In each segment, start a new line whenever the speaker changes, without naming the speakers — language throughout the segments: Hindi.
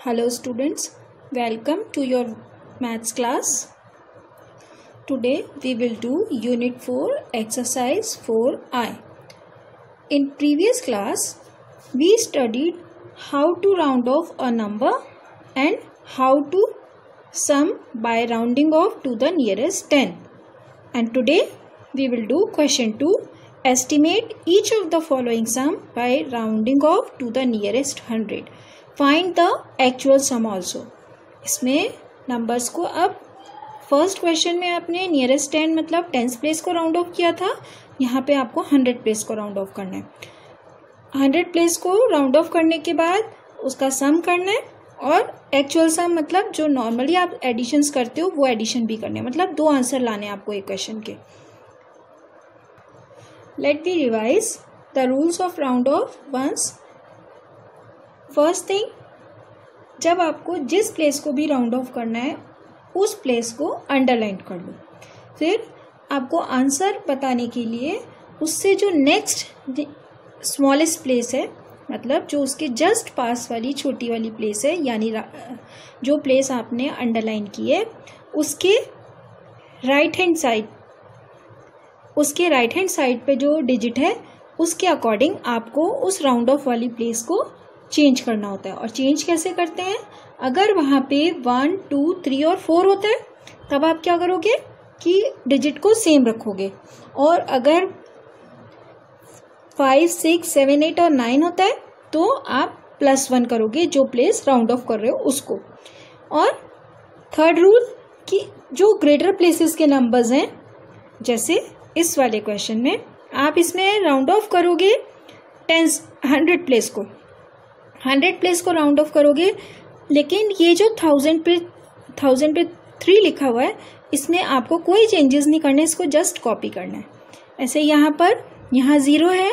Hello students, welcome to your maths class. Today we will do unit 4 exercise 4I. In previous class we studied how to round off a number and how to sum by rounding off to the nearest 10. And today we will do question 2. Estimate each of the following sum by rounding off to the nearest 100. Find the actual sum also. इसमें नंबर्स को अब फर्स्ट क्वेश्चन में आपने नियरेस्ट 10 मतलब 10th प्लेस को राउंड ऑफ किया था. यहाँ पे आपको 100 प्लेस को राउंड ऑफ करना है. 100 प्लेस को राउंड ऑफ करने के बाद उसका सम करना है और एक्चुअल सम मतलब जो नॉर्मली आप एडिशंस करते हो वो एडिशन भी करने हैं. मतलब दो आंसर लाने हैं आपको एक क्वेश्चन के. Let we revise the rules of round off ones. First thing, जब आपको जिस प्लेस को भी राउंड ऑफ करना है उस प्लेस को अंडरलाइन कर लो. फिर आपको आंसर बताने के लिए उससे जो नेक्स्ट स्मॉलेस्ट प्लेस है मतलब जो उसके जस्ट पास वाली छोटी वाली प्लेस है यानी जो प्लेस आपने अंडरलाइन की है उसके राइट हैंड साइड पे जो डिजिट है उसके अकॉर्डिंग आपको उस राउंड ऑफ वाली प्लेस को चेंज करना होता है. और चेंज कैसे करते हैं, अगर वहाँ पे 1, 2, 3 और 4 होता है तब आप क्या करोगे कि डिजिट को सेम रखोगे. और अगर 5, 6, 7, 8 और 9 होता है तो आप +1 करोगे जो प्लेस राउंड ऑफ कर रहे हो उसको. और थर्ड रूल कि जो ग्रेटर प्लेसेस के नंबर्स हैं जैसे इस वाले क्वेश्चन में आप इसमें राउंड ऑफ करोगे 100 प्लेस को 100 प्लेस को राउंड ऑफ करोगे. लेकिन ये जो 1000 पे 3 लिखा हुआ है इसमें आपको कोई चेंजेस नहीं करने, इसको जस्ट कॉपी करना है. ऐसे यहाँ 0 है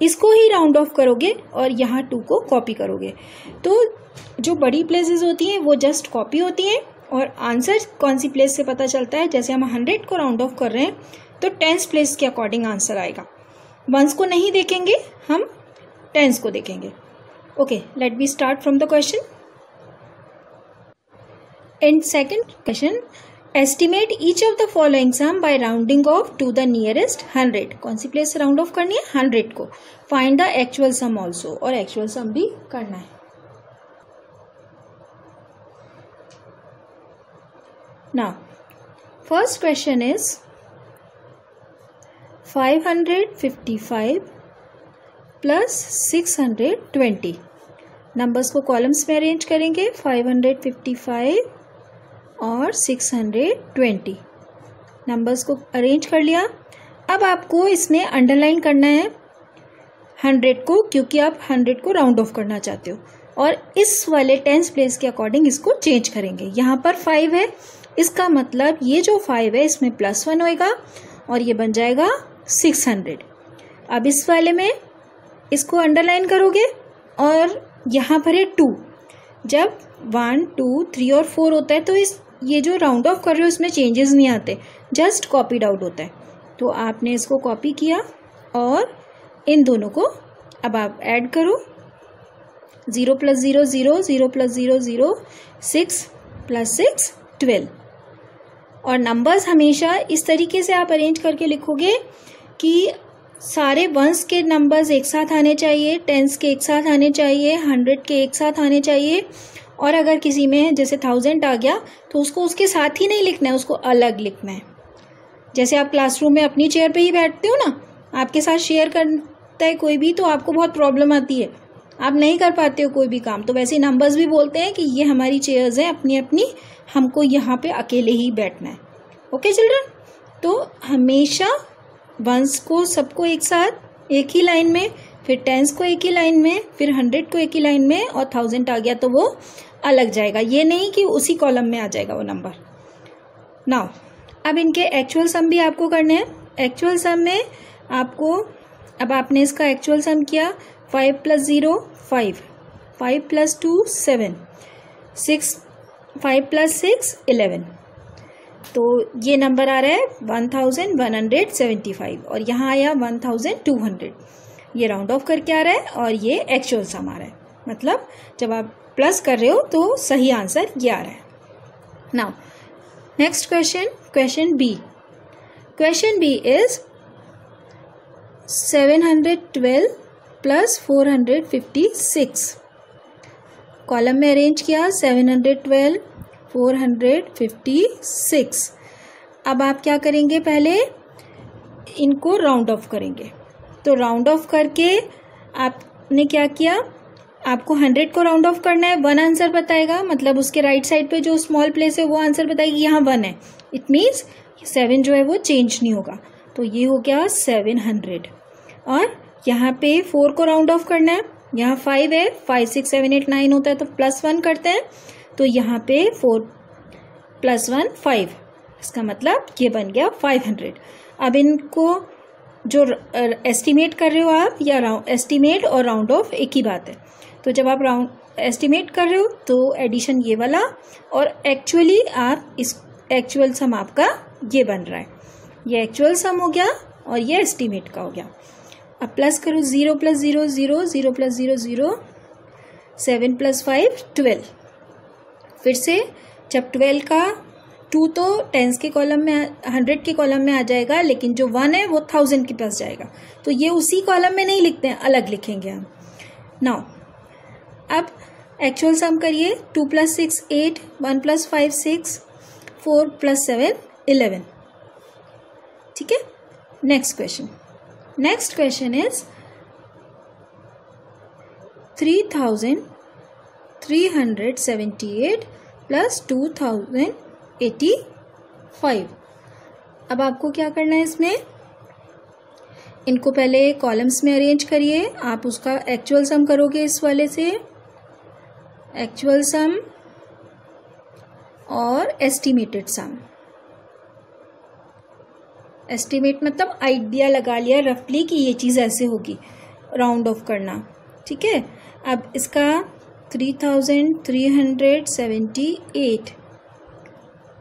इसको ही राउंड ऑफ करोगे और यहाँ 2 को कॉपी करोगे. तो जो बड़ी प्लेसेस होती हैं वो जस्ट कॉपी होती हैं. और आंसर कौन सी प्लेस से पता चलता है, जैसे हम 100 को राउंड ऑफ कर रहे हैं तो 10th प्लेस के अकॉर्डिंग आंसर आएगा. वंस को नहीं देखेंगे, हम 10th को देखेंगे. Okay, let me start from the question. In second question, estimate each of the following sum by rounding off to the nearest 100. कौन सी प्लेस से राउंड ऑफ करनी है, 100 को. Find the actual sum also, और actual sum भी करना है. Now, first question is 555 plus 620. Numbers को कॉलम्स में अरेंज करेंगे. 555 और 620 नंबर्स को अरेंज कर लिया. अब आपको इसमें अंडरलाइन करना है 100 को क्योंकि आप 100 को राउंड ऑफ करना चाहते हो. और इस वाले 10th प्लेस के अकॉर्डिंग इसको चेंज करेंगे. यहाँ पर 5 है, इसका मतलब ये जो 5 है इसमें +1 होएगा और ये बन जाएगा 600. अब इस वाले में इसको अंडरलाइन करोगे और यहाँ पर है 2. जब 1, 2, 3 और 4 होता है तो ये जो राउंड ऑफ कर रहे हो इसमें चेंजेस नहीं आते, जस्ट कॉपीड आउट होता है. तो आपने इसको कॉपी किया और इन दोनों को अब आप ऐड करो. 0 + 0 0, 0 + 0 0, 6 + 6 12. और नंबर्स हमेशा इस तरीके से आप अरेंज करके लिखोगे कि सारे 1s के नंबर्स एक साथ आने चाहिए, 10s के एक साथ आने चाहिए, 100 के एक साथ आने चाहिए. और अगर किसी में जैसे 1000 आ गया तो उसको उसके साथ ही नहीं लिखना है, उसको अलग लिखना है. जैसे आप क्लासरूम में अपनी चेयर पे ही बैठते हो ना, आपके साथ शेयर करता है कोई भी तो आपको बहुत प्रॉब्लम आती है, आप नहीं कर पाते हो कोई भी काम. तो वैसे नंबर्स भी बोलते हैं कि ये हमारी चेयर्स हैं अपनी अपनी, हमको यहाँ पे अकेले ही बैठना है. ओके चिल्ड्रन, तो हमेशा 1s को सबको एक साथ एक ही लाइन में, फिर 10s को एक ही लाइन में, फिर 100 को एक ही लाइन में, और 1000 आ गया तो वो अलग जाएगा. ये नहीं कि उसी कॉलम में आ जाएगा वो नंबर. नाउ अब इनके एक्चुअल सम भी आपको करने हैं. एक्चुअल सम में आपको अब आपने इसका एक्चुअल सम किया. 5 + 0 5, 5 + 2 7, 5 + 6 11. तो ये नंबर आ रहा है 1175 और यहाँ आया 1200. ये राउंड ऑफ करके आ रहा है और ये एक्चुअल सम आ रहा है. मतलब जब आप प्लस कर रहे हो तो सही आंसर ये आ रहा है। Now next question, question B. Question B is 712 plus 456। Column में अरेंज किया 712 456। अब आप क्या करेंगे, पहले इनको राउंड ऑफ करेंगे। तो राउंड ऑफ करके आपने क्या किया, आपको 100 को राउंड ऑफ करना है, 1 आंसर बताएगा, मतलब उसके राइट साइड पे जो स्मॉल प्लेस है वो आंसर बताएगी, यहाँ 1 है। इट मीन्स 7 जो है वो चेंज नहीं होगा। तो ये हो गया 700। और यहाँ पे 4 को राउंड ऑफ करना है, यहाँ 5 है, 5 6 7 8 9 होता है तो +1 करते हैं। तो यहाँ पे 4 + 1 5, इसका मतलब ये बन गया 500। अब इनको जो एस्टिमेट कर रहे हो आप, या एस्टिमेट और राउंड ऑफ एक ही बात है। तो जब आप राउंड एस्टिमेट कर रहे हो तो एडिशन ये वाला, और एक्चुअली आप इस एक्चुअल सम आपका ये बन रहा है। ये एक्चुअल सम हो गया और ये एस्टिमेट का हो गया। अब प्लस करो, 0 + 0 0, 0 + 0 0, 7 + 5 12। फिर से जब 12 का 2 तो टेंस के कॉलम में 100 के कॉलम में आ जाएगा, लेकिन जो 1 है वो 1000 के पास जाएगा। तो ये उसी कॉलम में नहीं लिखते हैं, अलग लिखेंगे हम। नाउ अब एक्चुअल सम करिए, 2 + 6 8, 1 + 5 6, 4 + 7 11। ठीक है। Next question, next question is 3378 + 2085। अब आपको क्या करना है, इसमें इनको पहले कॉलम्स में अरेंज करिए। आप उसका एक्चुअल सम करोगे इस वाले से, एक्चुअल सम और एस्टिमेटेड सम। एस्टिमेट मतलब आइडिया लगा लिया रफली कि ये चीज़ ऐसे होगी, राउंड ऑफ करना। ठीक है। अब इसका 3378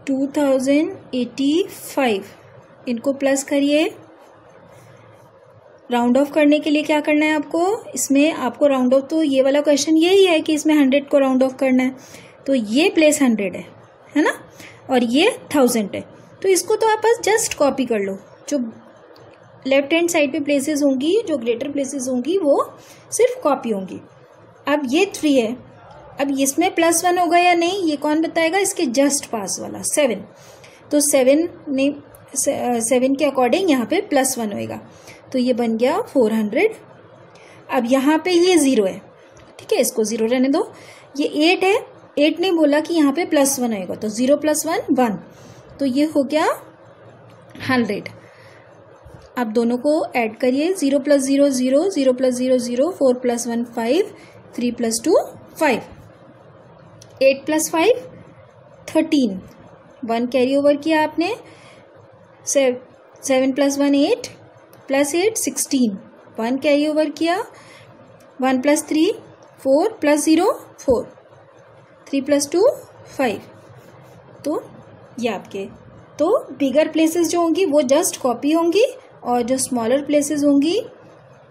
2085 इनको प्लस करिए। राउंड ऑफ करने के लिए क्या करना है आपको, इसमें आपको राउंड ऑफ, तो ये वाला क्वेश्चन यही है कि इसमें 100 को राउंड ऑफ करना है। तो ये प्लेस 100 है ना, और ये 1000 है। तो इसको तो आप बस जस्ट कॉपी कर लो। जो लेफ्ट हैंड साइड पे प्लेसेस होंगी, जो ग्रेटर प्लेसेस होंगी, वो सिर्फ कॉपी होंगी। अब ये 3 है, अब इसमें +1 होगा या नहीं ये कौन बताएगा, इसके जस्ट पास वाला 7। तो 7 के अकॉर्डिंग यहाँ पे +1 होएगा, तो ये बन गया 400। अब यहाँ पे ये 0 है, ठीक है, इसको 0 रहने दो। ये 8 है, 8 ने बोला कि यहाँ पे +1 आएगा, तो 0 + 1 1, तो ये हो गया 100। अब दोनों को ऐड करिए, 0 + 0 0, 0 + 0 0, 4 + 1 5, 3 + 2 5, 8 + 5 13, 1 कैरी ओवर किया आपने, 7 + 1 8, + 8 16, 1 कैरी ओवर किया, 1 + 3 4, + 0 4, 3 + 2 5। तो ये आपके, तो बिगर प्लेसेस जो होंगी वो जस्ट कॉपी होंगी, और जो स्मॉलर प्लेसेस होंगी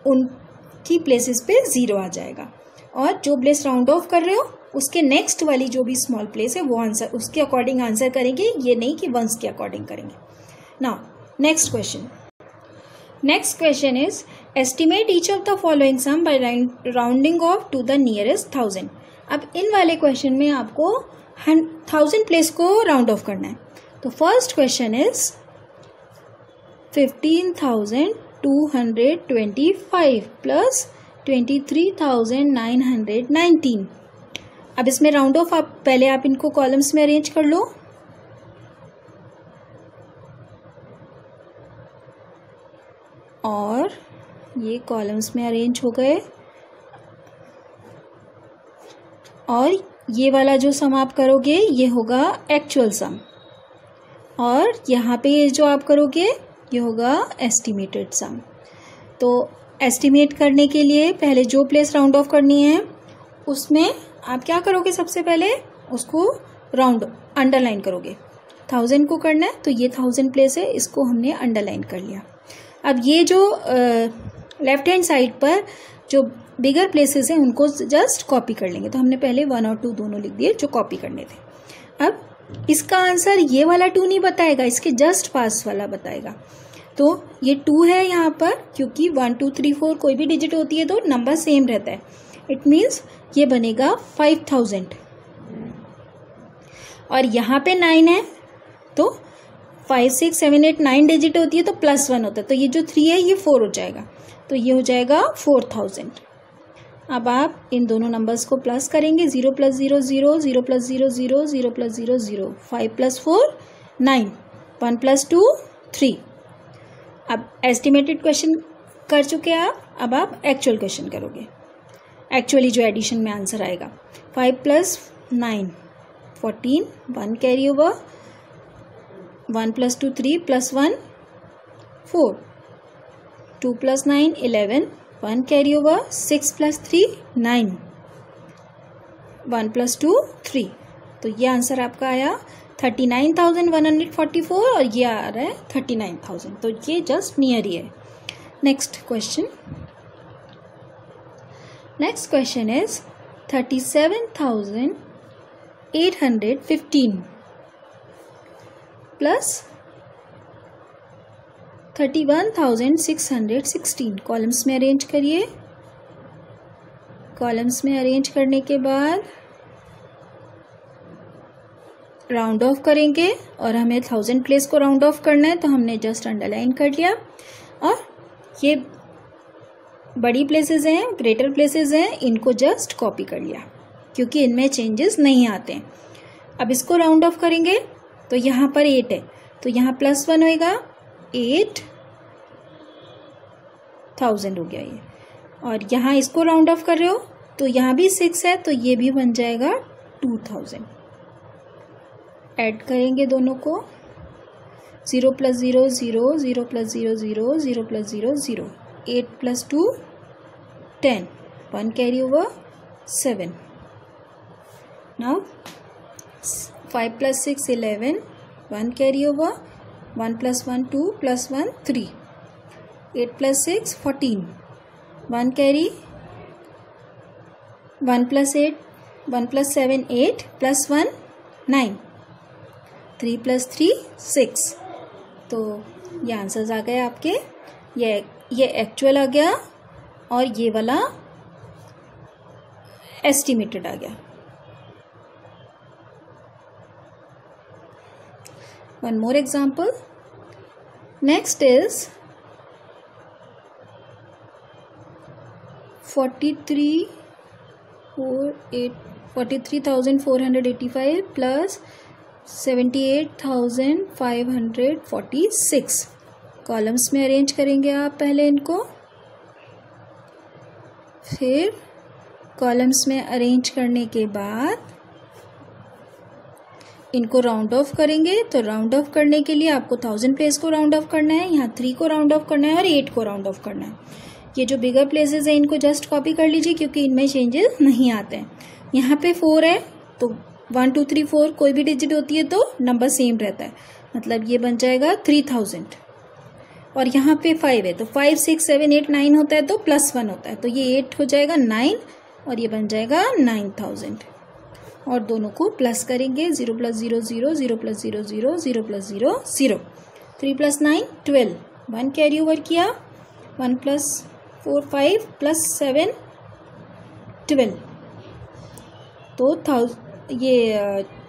उनकी प्लेसेस पे 0 आ जाएगा। और जो प्लेस राउंड ऑफ कर रहे हो उसके नेक्स्ट वाली जो भी स्मॉल प्लेस है वो आंसर उसके अकॉर्डिंग आंसर करेंगे, ये नहीं कि वंस के अकॉर्डिंग करेंगे। Now next question, next question is estimate each of the following sum by rounding off to the nearest 1000। अब इन वाले क्वेश्चन में आपको 1000 प्लेस को राउंड ऑफ करना है। तो फर्स्ट क्वेश्चन इज 15,225 प्लस 23,919। अब इसमें राउंड ऑफ पहले आप इनको कॉलम्स में अरेंज कर लो। और ये कॉलम्स में अरेंज हो गए, और ये वाला जो सम आप करोगे ये होगा एक्चुअल सम, और यहाँ पे ये जो आप करोगे ये होगा एस्टिमेटेड सम। तो एस्टिमेट करने के लिए पहले जो प्लेस राउंड ऑफ करनी है उसमें आप क्या करोगे, सबसे पहले उसको राउंड अंडरलाइन करोगे। 1000 को करना है तो ये 1000 प्लेस है, इसको हमने अंडरलाइन कर लिया। अब ये जो लेफ्ट हैंड साइड पर जो बिगर प्लेसेस हैं उनको जस्ट कॉपी कर लेंगे। तो हमने पहले 1 और 2 दोनों लिख दिए जो कॉपी करने थे। अब इसका आंसर ये वाला 2 नहीं बताएगा, इसके जस्ट पास वाला बताएगा। तो ये 2 है यहाँ पर, क्योंकि 1 2 3 4 कोई भी डिजिट होती है तो नंबर सेम रहता है। इट मीन्स ये बनेगा 5000। और यहाँ पे 9 है तो 5 6 7 8 9 डिजिट होती है तो +1 होता है, तो ये जो 3 है ये 4 हो जाएगा, तो ये हो जाएगा 4000। अब आप इन दोनों नंबर्स को प्लस करेंगे, 0 + 0 0, 0 + 0 0, 0 + 0 0, 5 + 4 9, 1 + 2 3। अब एस्टिमेटेड क्वेश्चन कर चुके हैं आप, अब आप एक्चुअल क्वेश्चन करोगे। एक्चुअली जो एडिशन में आंसर आएगा, 5 + 9 14, 1 कैरी ओवर, 1 + 2 3 + 1 4, 2 + 9 11, 1 कैरी ओवर, 6 + 3 9, 1 + 2 3। तो ये आंसर आपका आया 39,144 और ये आ रहा है 39,000। तो ये जस्ट नियर ही है। Next question is 37,815 plus 31,616। Columns में अरेंज करिए। कॉलम्स में अरेंज करने के बाद राउंड ऑफ करेंगे और हमें 1000 प्लेस को राउंड ऑफ करना है, तो हमने जस्ट अंडरलाइन कर लिया। और ये बड़ी प्लेसेस हैं, ग्रेटर प्लेसेस हैं, इनको जस्ट कॉपी कर लिया क्योंकि इनमें चेंजेस नहीं आते हैं। अब इसको राउंड ऑफ करेंगे तो यहाँ पर 8 है तो यहाँ +1 होएगा, 8000 हो गया ये। और यहाँ इसको राउंड ऑफ कर रहे हो तो यहाँ भी 6 है तो ये भी बन जाएगा 2000। ऐड करेंगे दोनों को, 0 + 0 0, 0 + 0 0, 0 + 0 0, 8 + 2 10, 1 carry over 7। Now 5 + 6 11, 1 carry over, 1 + 1 2 + 1 3, 8 + 6 14, 1 carry, 1 + 8 1 + 7 8 + 1 9, 3 + 3 6। तो ये आंसर्स आ गए आपके। ये एक्चुअल आ गया और ये वाला एस्टिमेटेड आ गया। One more example. Next is 43,485 plus 78,546। Columns में अरेंज करेंगे आप पहले इनको, फिर कॉलम्स में अरेंज करने के बाद इनको राउंड ऑफ करेंगे। तो राउंड ऑफ करने के लिए आपको 1000 प्लेस को राउंड ऑफ करना है, यहाँ 3 को राउंड ऑफ करना है और 8 को राउंड ऑफ करना है। ये जो बिगर प्लेसेस हैं इनको जस्ट कॉपी कर लीजिए क्योंकि इनमें चेंजेस नहीं आते हैं। यहाँ पे 4 है तो 1 2 3 4 कोई भी डिजिट होती है तो नंबर सेम रहता है, मतलब ये बन जाएगा 3000। और यहाँ पे 5 है तो 5 6 7 8 9 होता है तो +1 होता है, तो ये 8 हो जाएगा 9 और ये बन जाएगा 9000। और दोनों को प्लस करेंगे, 0 + 0 0, 0 + 0 0, 0 + 0 0, 3 + 9 12, 1 कैरी ओवर किया, 1 + 4 5 + 7 12। तो ये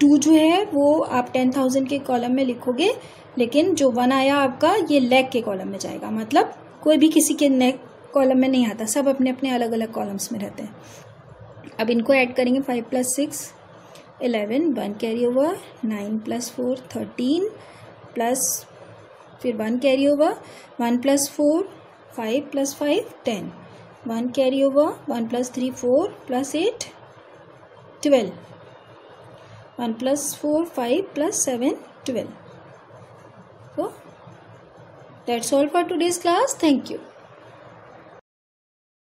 2 जो है वो आप 10,000 के कॉलम में लिखोगे, लेकिन जो 1 आया आपका ये लैक के कॉलम में जाएगा, मतलब कोई भी किसी के नेक कॉलम में नहीं आता, सब अपने अपने अलग अलग कॉलम्स में रहते हैं। अब इनको ऐड करेंगे, 5 + 6 11, 1 कैरी ओवर, 9 + 4 13 प्लस फिर 1 carry over, 1 + 4 5 + 5 10, 1 carry over, 1 + 3 4 + 8 12, 1 + 4 5 + 7 12। So that's all for today's class. Thank you.